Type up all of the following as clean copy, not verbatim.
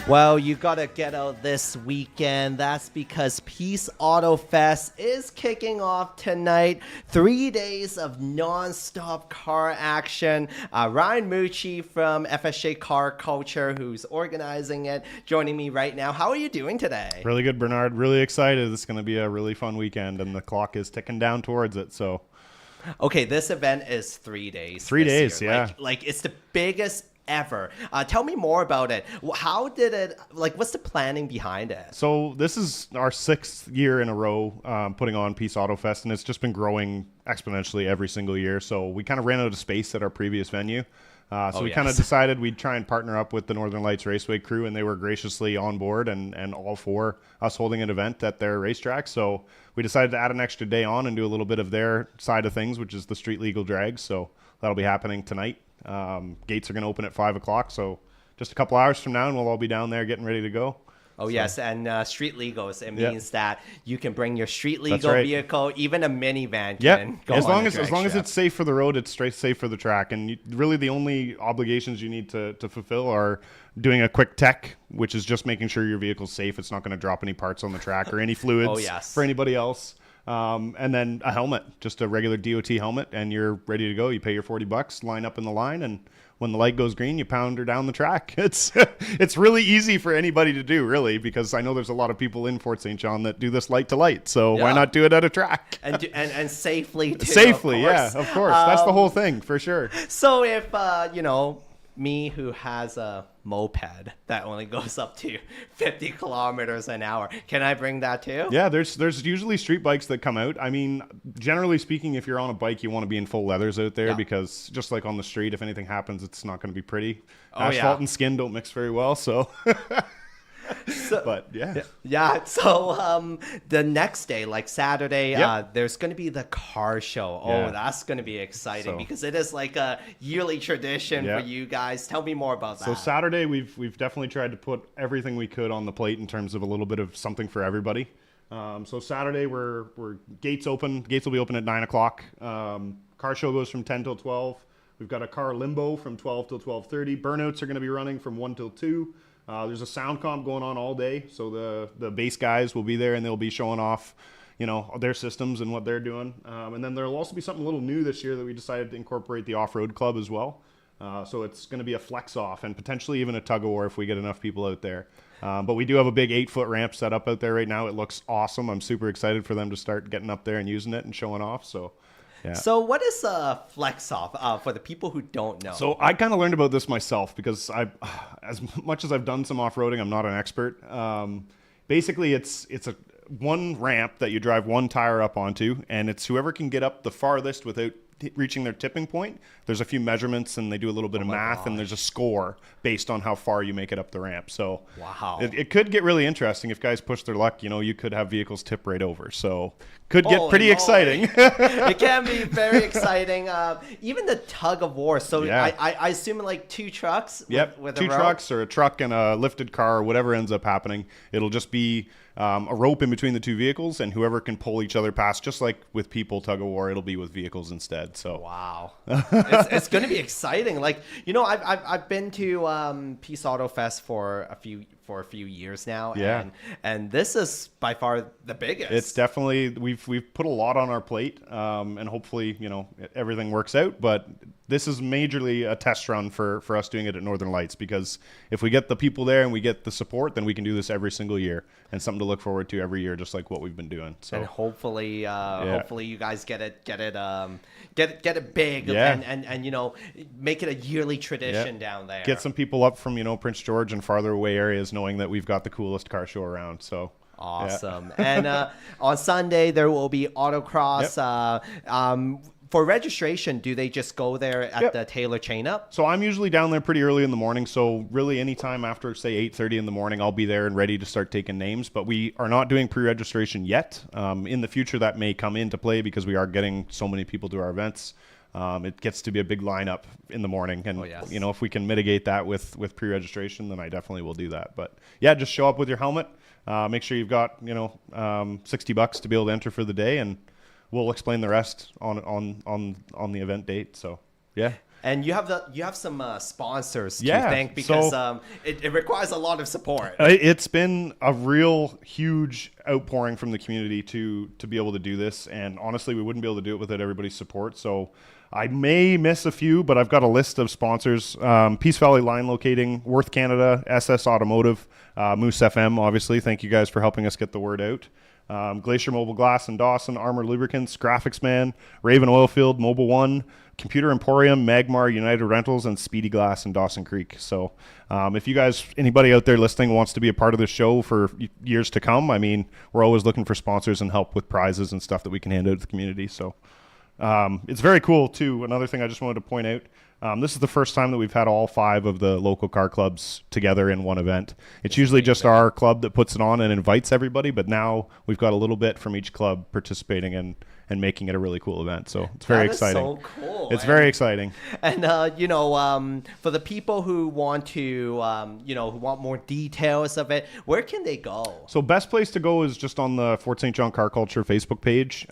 Well, you gotta get out this weekend. That's because Peace Auto Fest is kicking off tonight. 3 days of non-stop car action. Ryan Mucci from FSJ Car Culture, who's organizing it, joining me right now. How are you doing today? Really good, Bernard. Really excited. It's going to be a really fun weekend, and the clock is ticking down towards it. So, okay, this event is 3 days. 3 days, year. yeah. Like it's the biggest ever. Tell me more about it. How did it, what's the planning behind it? So this is our 6th year in a row putting on Peace Auto Fest, and it's just been growing exponentially every single year. So we kind of ran out of space at our previous venue. We kind of decided we'd try and partner up with the Northern Lights Raceway crew, and they were graciously on board and all for us holding an event at their racetrack. So we decided to add an extra day on and do a little bit of their side of things, which is the street legal drags. So that'll be happening tonight. Gates are going to open at 5 o'clock, so just a couple hours from now, and we'll all be down there getting ready to go. Oh, so. Yes, and street legals, it means that you can bring your street That's legal right. vehicle, even a minivan can go as on long a as drag strip. it's safe for the road, it's straight safe for the track. And really the only obligations you need to fulfill are doing a quick tech, which is just making sure your vehicle's safe. It's not going to drop any parts on the track or any fluids for anybody else. And then a helmet, just a regular DOT helmet, and you're ready to go. You pay your $40, line up in the line, and when the light goes green, you pound her down the track. It's really easy for anybody to do, really, because I know there's a lot of people in Fort St. John that do this light to light. So why not do it at a track? And safely, too. Safely, yeah, of course. That's the whole thing, for sure. So if, me who has a moped that only goes up to 50 kilometers an hour, can I bring that too? Yeah, there's usually street bikes that come out. I mean, generally speaking, if you're on a bike, you want to be in full leathers out there because just like on the street, if anything happens, it's not going to be pretty. Asphalt and skin don't mix very well, so... But so the next day, like Saturday, there's going to be the car show. That's going to be exciting because it is like a yearly tradition for you guys. Tell me more about that. So Saturday, we've definitely tried to put everything we could on the plate in terms of a little bit of something for everybody. So Saturday, we're gates open. Gates will be open at 9 o'clock. Car show goes from 10 till 12. We've got a car limbo from 12 till 12:30. Burnouts are going to be running from 1 till 2. There's a sound comp going on all day, so the bass guys will be there and they'll be showing off, their systems and what they're doing. And then there'll also be something a little new this year that we decided to incorporate the off-road club as well. So it's going to be a flex off and potentially even a tug of war if we get enough people out there. But we do have a big 8-foot ramp set up out there right now. It looks awesome. I'm super excited for them to start getting up there and using it and showing off. So. Yeah. So what is a flex off for the people who don't know? So I kind of learned about this myself because as much as I've done some off-roading, I'm not an expert. Basically, it's a one ramp that you drive one tire up onto, and it's whoever can get up the farthest without reaching their tipping point. There's a few measurements, and they do a little bit of math, and there's a score based on how far you make it up the ramp. So it could get really interesting if guys push their luck. You could have vehicles tip right over. So could get pretty exciting. It can be very exciting. Even the tug of war. So I assume like 2 trucks. With two trucks or a truck and a lifted car, whatever ends up happening. It'll just be a rope in between the 2 vehicles, and whoever can pull each other past, just like with people tug of war, it'll be with vehicles instead. So wow, it's going to be exciting. Like I've been to Peace Auto Fest for a few years now, and this is by far the biggest. It's definitely we've put a lot on our plate, and hopefully everything works out. But this is majorly a test run for us doing it at Northern Lights, because if we get the people there and we get the support, then we can do this every single year, and something to look forward to every year, just like what we've been doing. So and hopefully you guys get it big, and make it a yearly tradition down there. Get some people up from Prince George and farther away areas, knowing that we've got the coolest car show around. So awesome. And on Sunday there will be autocross. For registration, do they just go there at the Taylor Chain Up? So I'm usually down there pretty early in the morning. So really anytime after, say, 8:30 in the morning, I'll be there and ready to start taking names. But we are not doing pre-registration yet. In the future, that may come into play because we are getting so many people to our events. It gets to be a big lineup in the morning. And, if we can mitigate that with pre-registration, then I definitely will do that. But, yeah, just show up with your helmet. Make sure you've got, $60 to be able to enter for the day, and we'll explain the rest on the event date. So, yeah. And you have some sponsors to Yeah, thank because so- it requires a lot of support. It's been a real huge outpouring from the community to be able to do this, and honestly, we wouldn't be able to do it without everybody's support. So I may miss a few, but I've got a list of sponsors: Peace Valley Line Locating, Worth Canada, SS Automotive, Moose FM. Obviously, thank you guys for helping us get the word out. Glacier Mobile Glass in Dawson, Armor Lubricants, Graphics Man, Raven Oilfield, Mobile One, Computer Emporium, Magmar, United Rentals, and Speedy Glass in Dawson Creek. So if you guys, anybody out there listening wants to be a part of this show for years to come, I mean, we're always looking for sponsors and help with prizes and stuff that we can hand out to the community. So it's very cool too. Another thing I just wanted to point out, this is the first time that we've had all 5 of the local car clubs together in one event. It's usually just our club that puts it on and invites everybody, but now we've got a little bit from each club participating and making it a really cool event. So it's very exciting. So cool. It's very exciting. And for the people who want to, who want more details of it, where can they go? So best place to go is just on the Fort St. John Car Culture Facebook page.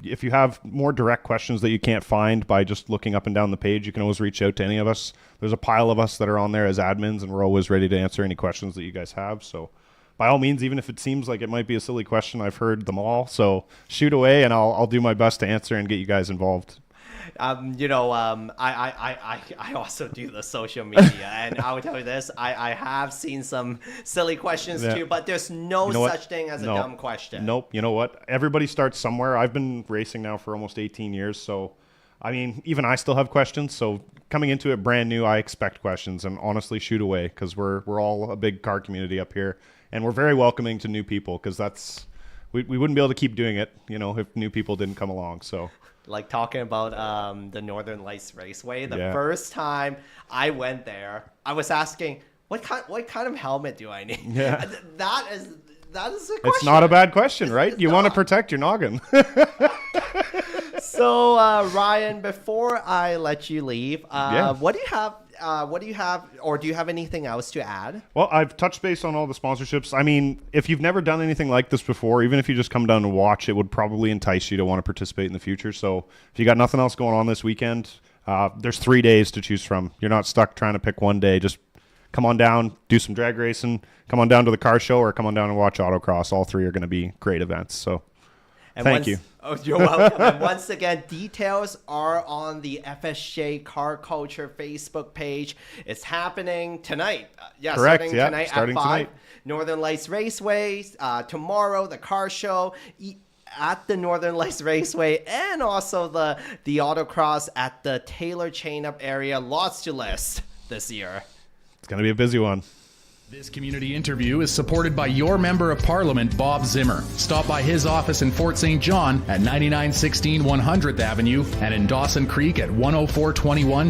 If you have more direct questions that you can't find by just looking up and down the page, you can always reach out to any of us. There's a pile of us that are on there as admins, and we're always ready to answer any questions that you guys have. So by all means, even if it seems like it might be a silly question, I've heard them all. So shoot away, and I'll do my best to answer and get you guys involved. I also do the social media, and I will tell you this: I have seen some silly questions too, but there's no such thing as a dumb question. Nope. You know what? Everybody starts somewhere. I've been racing now for almost 18 years, so I mean, even I still have questions. So coming into it brand new, I expect questions, and honestly, shoot away, because we're all a big car community up here. And we're very welcoming to new people, because we wouldn't be able to keep doing it, if new people didn't come along. So, like talking about the Northern Lights Raceway, the Yeah. first time I went there, I was asking, what kind of helmet do I need? Yeah. That is a question. It's not a bad question, right? You want to protect your noggin. So, Ryan, before I let you leave, what do you have? Or do you have anything else to add? Well, I've touched base on all the sponsorships. I mean, if you've never done anything like this before, even if you just come down to watch, it would probably entice you to want to participate in the future. So if you got nothing else going on this weekend, there's 3 days to choose from. You're not stuck trying to pick one day. Just come on down, do some drag racing, come on down to the car show, or come on down and watch autocross. All 3 are going to be great events. So thank you. Oh, you're welcome. And once again, details are on the FSJ Car Culture Facebook page. It's happening tonight. Correct. Starting tonight starting at 5. tonight. Northern Lights Raceway. Tomorrow, the car show at the Northern Lights Raceway, and also the autocross at the Taylor Chain-Up area. Lots to list this year. It's going to be a busy one. This community interview is supported by your Member of Parliament, Bob Zimmer. Stop by his office in Fort St. John at 9916 100th Avenue and in Dawson Creek at 10421